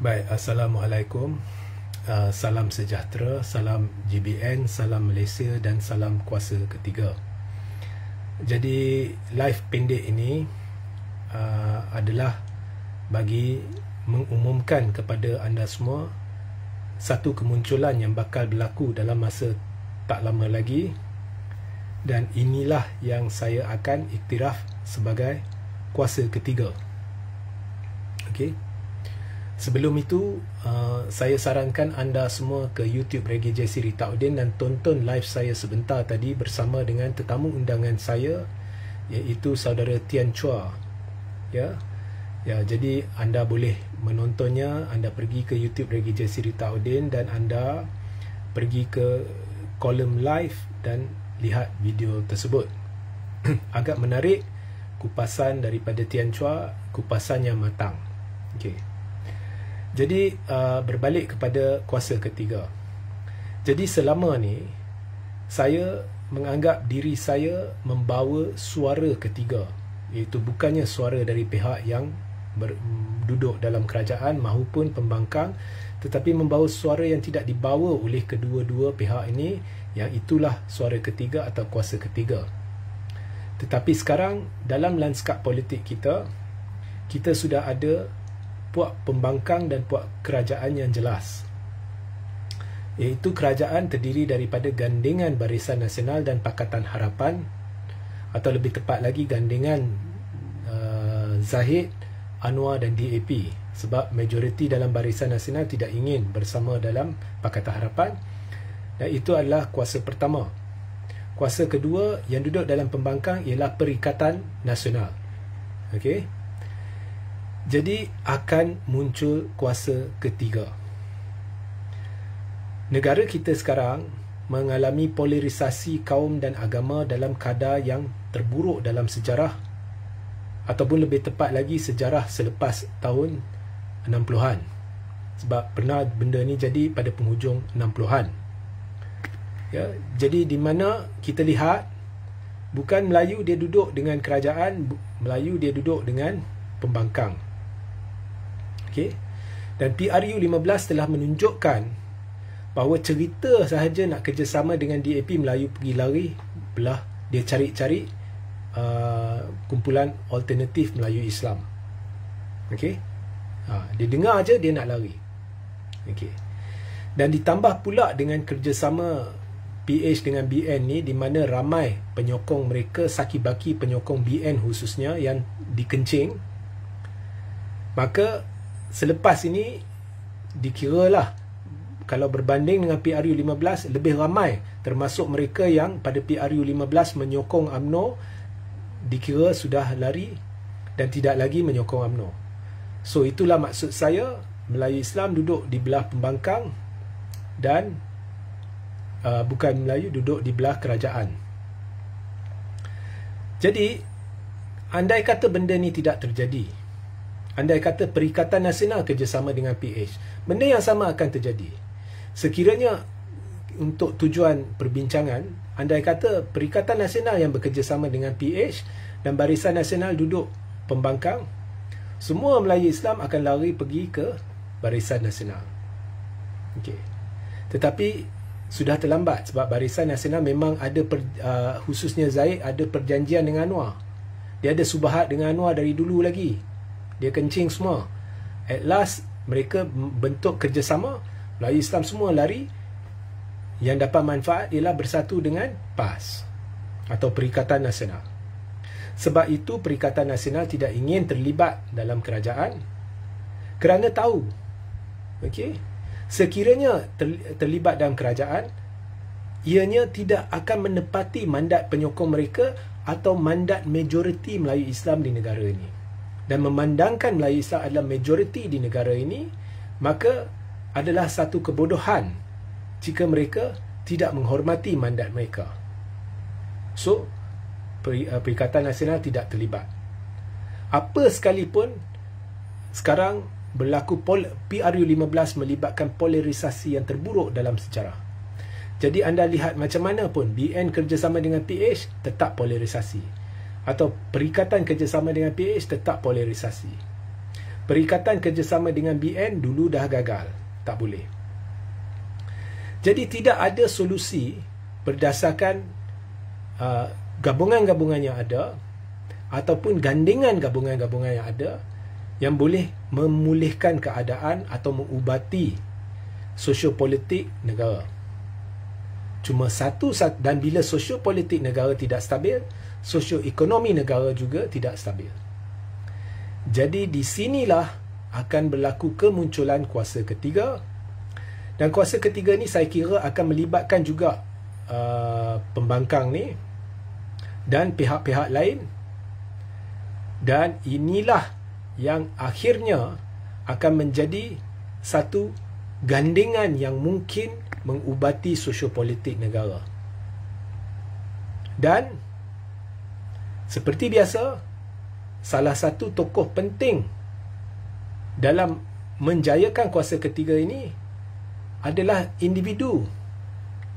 Baik, Assalamualaikum. Salam sejahtera, salam GBN, salam Malaysia dan salam kuasa ketiga. Jadi live pendek ini adalah bagi mengumumkan kepada anda semua satu kemunculan yang bakal berlaku dalam masa tak lama lagi, dan inilah yang saya akan iktiraf sebagai kuasa ketiga. Okey. Sebelum itu, saya sarankan anda semua ke YouTube Reggae JC Ritaudin dan tonton live saya sebentar tadi bersama dengan tetamu undangan saya, iaitu saudara Tian Chua. Ya, jadi anda boleh menontonnya. Anda pergi ke YouTube Reggae JC Ritaudin dan anda pergi ke kolom live dan lihat video tersebut. Agak menarik, kupasan daripada Tian Chua, kupasan yang matang. Okey. Jadi berbalik kepada kuasa ketiga. Jadi selama ni saya menganggap diri saya membawa suara ketiga, iaitu bukannya suara dari pihak yang duduk dalam kerajaan maupun pembangkang, tetapi membawa suara yang tidak dibawa oleh kedua-dua pihak ini, yang itulah suara ketiga atau kuasa ketiga. Tetapi sekarang dalam lanskap politik kita sudah ada puak pembangkang dan puak kerajaan yang jelas, iaitu kerajaan terdiri daripada gandingan Barisan Nasional dan Pakatan Harapan, atau lebih tepat lagi gandingan Zahid, Anwar dan DAP, sebab majoriti dalam Barisan Nasional tidak ingin bersama dalam Pakatan Harapan, dan itu adalah kuasa pertama. Kuasa kedua yang duduk dalam pembangkang ialah Perikatan Nasional. Okey. Jadi akan muncul kuasa ketiga. Negara kita sekarang mengalami polarisasi kaum dan agama dalam kadar yang terburuk dalam sejarah, ataupun lebih tepat lagi sejarah selepas tahun 60-an. Sebab pernah benda ni jadi pada penghujung 60-an. Ya, jadi di mana kita lihat bukan Melayu dia duduk dengan kerajaan, Melayu dia duduk dengan pembangkang. Okay. Dan PRU 15 telah menunjukkan bahawa cerita sahaja nak kerjasama dengan DAP, Melayu pergi lari belah, dia cari-cari kumpulan alternatif Melayu Islam. Okay. Dia dengar aja dia nak lari. Okay. Dan ditambah pula dengan kerjasama PH dengan BN ni, di mana ramai penyokong mereka, saki-baki penyokong BN khususnya yang dikencing, maka selepas ini dikiralah kalau berbanding dengan PRU 15 lebih ramai, termasuk mereka yang pada PRU 15 menyokong UMNO, dikira sudah lari dan tidak lagi menyokong UMNO. So itulah maksud saya, Melayu Islam duduk di belah pembangkang dan bukan Melayu duduk di belah kerajaan. Jadi andai kata benda ni tidak terjadi, andai kata Perikatan Nasional kerjasama dengan PH, benda yang sama akan terjadi. Sekiranya untuk tujuan perbincangan, andai kata Perikatan Nasional yang bekerjasama dengan PH dan Barisan Nasional duduk pembangkang, semua Melayu Islam akan lari pergi ke Barisan Nasional. Okay. Tetapi sudah terlambat, sebab Barisan Nasional memang ada khususnya Zaid ada perjanjian dengan Anwar. Dia ada subahat dengan Anwar dari dulu lagi. Dia kencing semua. At last mereka bentuk kerjasama, Melayu Islam semua lari. Yang dapat manfaat ialah bersatu dengan PAS atau Perikatan Nasional. Sebab itu Perikatan Nasional tidak ingin terlibat dalam kerajaan, kerana tahu, okey, sekiranya terlibat dalam kerajaan, ianya tidak akan menepati mandat penyokong mereka atau mandat majoriti Melayu Islam di negara ini. Dan memandangkan Melayu Islam adalah majoriti di negara ini, maka adalah satu kebodohan jika mereka tidak menghormati mandat mereka. So, Perikatan Nasional tidak terlibat. Apa sekalipun sekarang berlaku PRU 15 melibatkan polarisasi yang terburuk dalam sejarah. Jadi anda lihat macam mana pun BN kerjasama dengan PH tetap polarisasi, atau Perikatan kerjasama dengan PH tetap polarisasi. Perikatan kerjasama dengan BN dulu dah gagal, tak boleh. Jadi tidak ada solusi berdasarkan gabungan-gabungan yang ada ataupun gandingan gabungan-gabungan yang ada yang boleh memulihkan keadaan atau mengubati sosiopolitik negara. Cuma satu, dan bila sosiopolitik negara tidak stabil, sosioekonomi negara juga tidak stabil. Jadi di sinilah akan berlaku kemunculan kuasa ketiga. Dan kuasa ketiga ni saya kira akan melibatkan juga pembangkang ni dan pihak-pihak lain. Dan inilah yang akhirnya akan menjadi satu gandingan yang mungkin mengubati sosiopolitik negara. Dan seperti biasa, salah satu tokoh penting dalam menjayakan kuasa ketiga ini adalah individu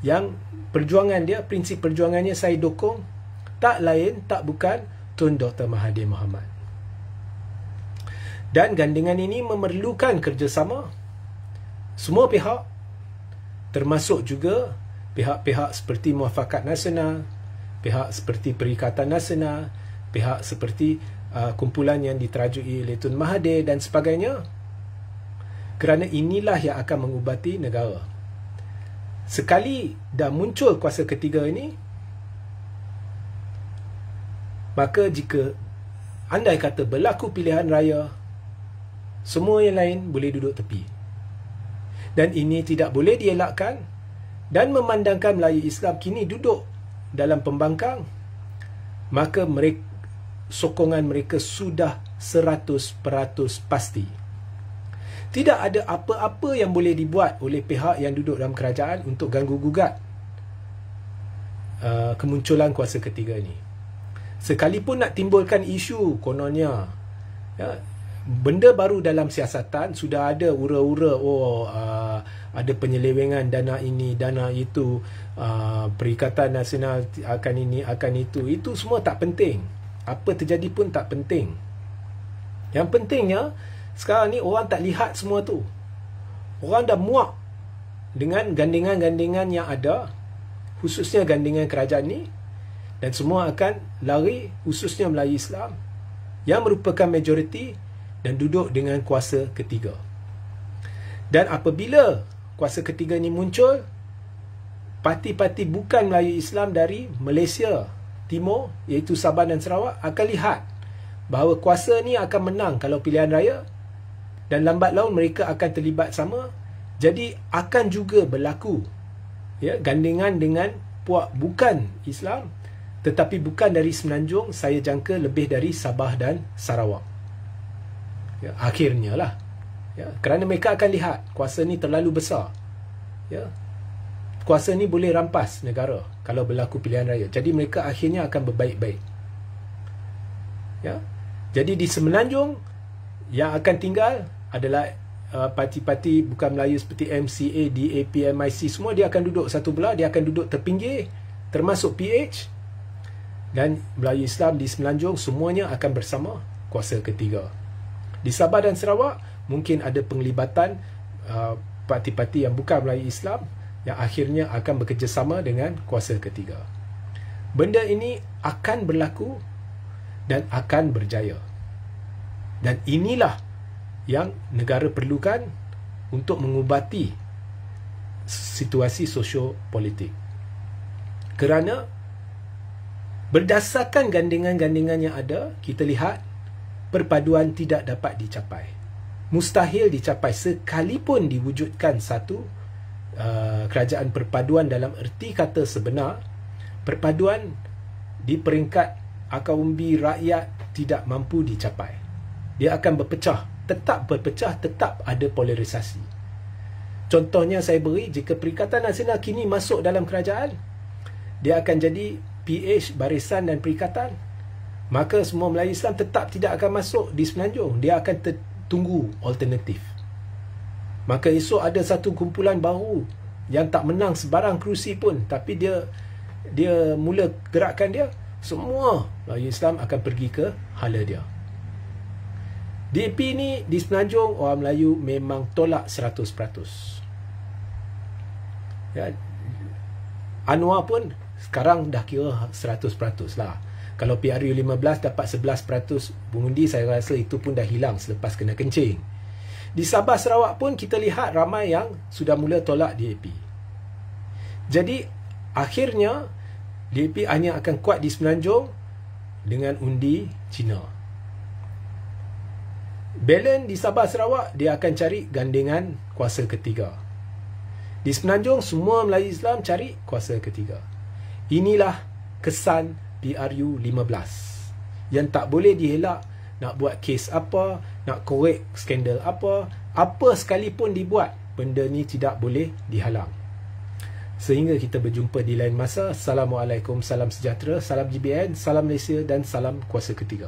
yang perjuangan dia, prinsip perjuangannya saya dukung, tak lain tak bukan Tun Dr. Mahathir Mohamad. Dan gandingan ini memerlukan kerjasama semua pihak, termasuk juga pihak-pihak seperti Muafakat Nasional, pihak seperti Perikatan Nasional, pihak seperti kumpulan yang diterajui oleh Tun Mahathir dan sebagainya. Kerana inilah yang akan mengubati negara. Sekali dah muncul kuasa ketiga ini, maka jika andai kata berlaku pilihan raya, semua yang lain boleh duduk tepi. Dan ini tidak boleh dielakkan, dan memandangkan Melayu Islam kini duduk dalam pembangkang, maka sokongan mereka sudah 100% pasti. Tidak ada apa-apa yang boleh dibuat oleh pihak yang duduk dalam kerajaan untuk ganggu-gugat kemunculan kuasa ketiga ini. Sekalipun nak timbulkan isu kononnya, benda baru dalam siasatan, sudah ada ura-ura ada penyelewengan dana ini, dana itu, Perikatan Nasional akan ini, akan itu semua tak penting. Apa terjadi pun tak penting. Yang pentingnya sekarang ni orang tak lihat semua tu. Orang dah muak dengan gandingan-gandingan yang ada, khususnya gandingan kerajaan ni, dan semua akan lari, khususnya Melayu Islam yang merupakan majoriti dan duduk dengan kuasa ketiga. Dan apabila kuasa ketiga ni muncul, parti-parti bukan Melayu Islam dari Malaysia Timur, iaitu Sabah dan Sarawak, akan lihat bahawa kuasa ni akan menang kalau pilihan raya, dan lambat laun mereka akan terlibat sama. Jadi akan juga berlaku gandingan dengan puak bukan Islam, tetapi bukan dari Semenanjung, saya jangka lebih dari Sabah dan Sarawak. Akhirnya lah, kerana mereka akan lihat kuasa ni terlalu besar. Kuasa ni boleh rampas negara kalau berlaku pilihan raya. Jadi mereka akhirnya akan berbaik-baik. Jadi di Semenanjung yang akan tinggal adalah parti-parti bukan Melayu seperti MCA, DAP, MIC, semua dia akan duduk satu belah, dia akan duduk terpinggir, termasuk PH. Dan Melayu Islam di Semenanjung semuanya akan bersama kuasa ketiga. Di Sabah dan Sarawak mungkin ada penglibatan parti-parti yang bukan Melayu Islam yang akhirnya akan bekerjasama dengan kuasa ketiga. Benda ini akan berlaku dan akan berjaya. Dan inilah yang negara perlukan untuk mengubati situasi sosiopolitik. Kerana berdasarkan gandingan-gandingan yang ada, kita lihat perpaduan tidak dapat dicapai. Mustahil dicapai sekalipun diwujudkan satu kerajaan perpaduan dalam erti kata sebenar. Perpaduan di peringkat akar umbi rakyat tidak mampu dicapai. Dia akan berpecah, tetap berpecah, tetap ada polarisasi. Contohnya saya beri, jika Perikatan Nasional kini masuk dalam kerajaan, dia akan jadi PH, Barisan dan Perikatan, maka semua Melayu Islam tetap tidak akan masuk di Semenanjung. Dia akan tunggu alternatif. Maka esok ada satu kumpulan baru yang tak menang sebarang kerusi pun, tapi dia mula gerakan dia, semua Melayu Islam akan pergi ke hala dia. DAP ni di Semenanjung orang Melayu memang tolak 100%. Ya, Anwar pun sekarang dah kira 100% lah. Kalau PRU 15 dapat 11% pengundi, saya rasa itu pun dah hilang selepas kena kencing. Di Sabah Sarawak pun kita lihat ramai yang sudah mula tolak DAP. Jadi akhirnya DAP hanya akan kuat di Semenanjung dengan undi Cina. Balance di Sabah Sarawak dia akan cari gandengan kuasa ketiga. Di Semenanjung semua Melayu Islam cari kuasa ketiga. Inilah kesan PRU 15 yang tak boleh dielak. Nak buat kes apa, nak korek skandal apa sekalipun dibuat, benda ni tidak boleh dihalang. Sehingga kita berjumpa di lain masa. Assalamualaikum, salam sejahtera, salam GBN, salam Malaysia dan salam kuasa ketiga.